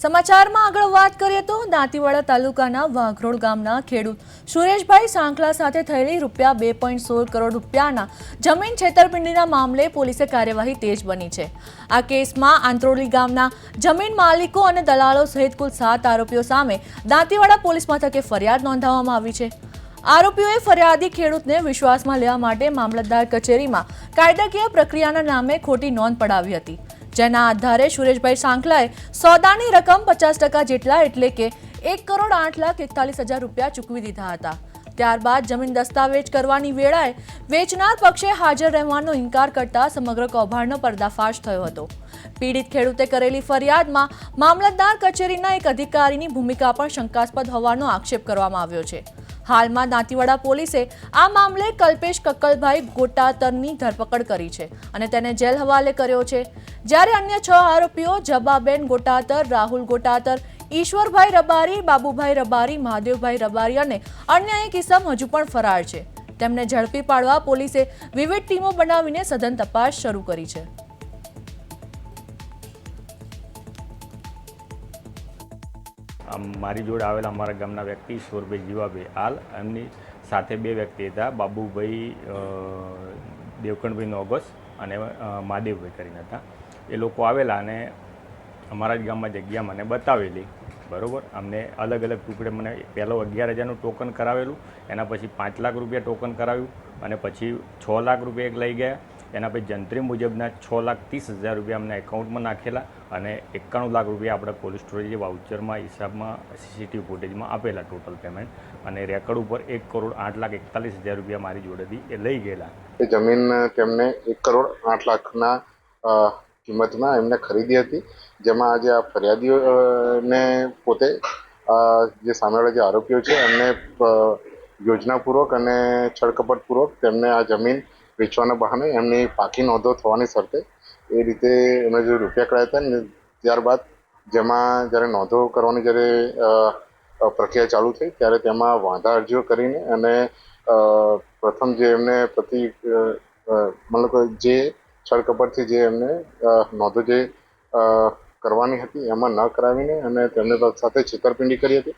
સમાચારમાં આગળ વાત કરીએ તો દાંતીવાડા તાલુકાના વાઘરોડ ગામના ખેડૂત સુરેશભાઈ સાંખલા સાથે થયેલી ₹2.16 કરોડ રૂપિયાના જમીન છેતરપિંડીના મામલે પોલીસે કાર્યવાહી તેજ બની છે। આ કેસમાં આંત્રોલી ગામના જમીન માલિકો અને દલાલો સહિત કુલ 7 આરોપીઓ સામે દાંતીવાડા પોલીસ મથકે ફરિયાદ નોંધાવવામાં આવી છે। આરોપીઓએ ફરિયાદી ખેડૂતને વિશ્વાસમાં લેવા માટે મામલતદાર કચેરીમાં કાયદાકીય પ્રક્રિયાના નામે ખોટી નોંધ પડાવી હતી, જેના આધારે સુરેશભાઈ સાંખલાએ સોદાની રકમ 50% જેટલા એટલે કે ₹1,08,41,000 રૂપિયા ચૂકવી દીધા હતા। ત્યારબાદ જમીન દસ્તાવેજ કરવાની વેળાએ વેચનાર પક્ષે હાજર રહેવાનો ઇનકાર કરતા સમગ્ર કૌભાંડનો પર્દાફાશ થયો હતો। પીડિત ખેડૂતે કરેલી ફરિયાદમાં મામલતદાર કચેરીના એક અધિકારીની ભૂમિકા પણ શંકાસ્પદ હોવાનો આક્ષેપ કરવામાં આવ્યો છે। હાલમાં દાંતીવાડા પોલીસે આ મામલે કલ્પેશ કક્કલભાઈ ગોટાતરની ધરપકડ કરી છે અને તેને જેલ હવાલે કર્યો છે, જ્યારે અન્ય 6 આરોપીઓ જબાબેન ગોટાતર, રાહુલ ગોટાતર, ઈશ્વરભાઈ રબારી, બાબુભાઈ રબારી, મહાદેવભાઈ રબારી અને અન્ય એક ઇસમ હજુ પણ ફરાર છે। તેમને ઝડપી પાડવા પોલીસે વિવિધ ટીમો બનાવીને સઘન તપાસ શરૂ કરી છે। મારી જોડે આવેલા અમારા ગામના વ્યક્તિ ઈશ્વરભાઈ જીવાભાઈ, હાલ એમની સાથે 2 વ્યક્તિ હતા, બાબુભાઈ દેવકણભાઈ નોગસ અને મહાદેવભાઈ કરીને હતા। એ લોકો આવેલા અને અમારા જ ગામમાં જગ્યા મને બતાવેલી, બરાબર। અમને અલગ અલગ ટુકડે મને પહેલો 11,000નું ટોકન કરાવેલું, એના પછી 5 લાખ રૂપિયા ટોકન કરાવ્યું અને પછી 6 લાખ રૂપિયા એક લઈ ગયા। એના પછી જંત્રી મુજબના 6,30,000 રૂપિયા અમને એકાઉન્ટમાં નાખેલા અને 91 લાખ રૂપિયા આપણે કોલ્ડ સ્ટોરેજ વાઉચરમાં હિસાબમાં સીસીટીવી ફૂટેજમાં આપેલા ટોટલ પેમેન્ટ, અને રેકર્ડ ઉપર 1,08,41,000 રૂપિયા મારી જોડેથી એ લઈ ગયેલા। એ જમીન તેમને 1,08,00,000ના કિંમતમાં એમને ખરીદી હતી, જેમાં આજે આ ફરિયાદીઓને પોતે જે સામેવાળા જે આરોપીઓ છે એમને યોજનાપૂર્વક અને છળકપટપૂર્વક તેમને આ જમીન વેચવાના બહાને એમની પાકી નોંધો થવાની શરતે એ રીતે એમને જે રૂપિયા કરાયા હતા ને, ત્યારબાદ જેમાં જ્યારે નોંધો કરવાની જ્યારે પ્રક્રિયા ચાલુ થઈ ત્યારે તેમાં વાંધા અરજીઓ કરીને અને પ્રથમ જે એમને મતલબ જે છળકપટથી જે એમને નોંધો જે કરવાની હતી એમાં ન કરાવીને અને તેમને સાથે છેતરપિંડી કરી હતી।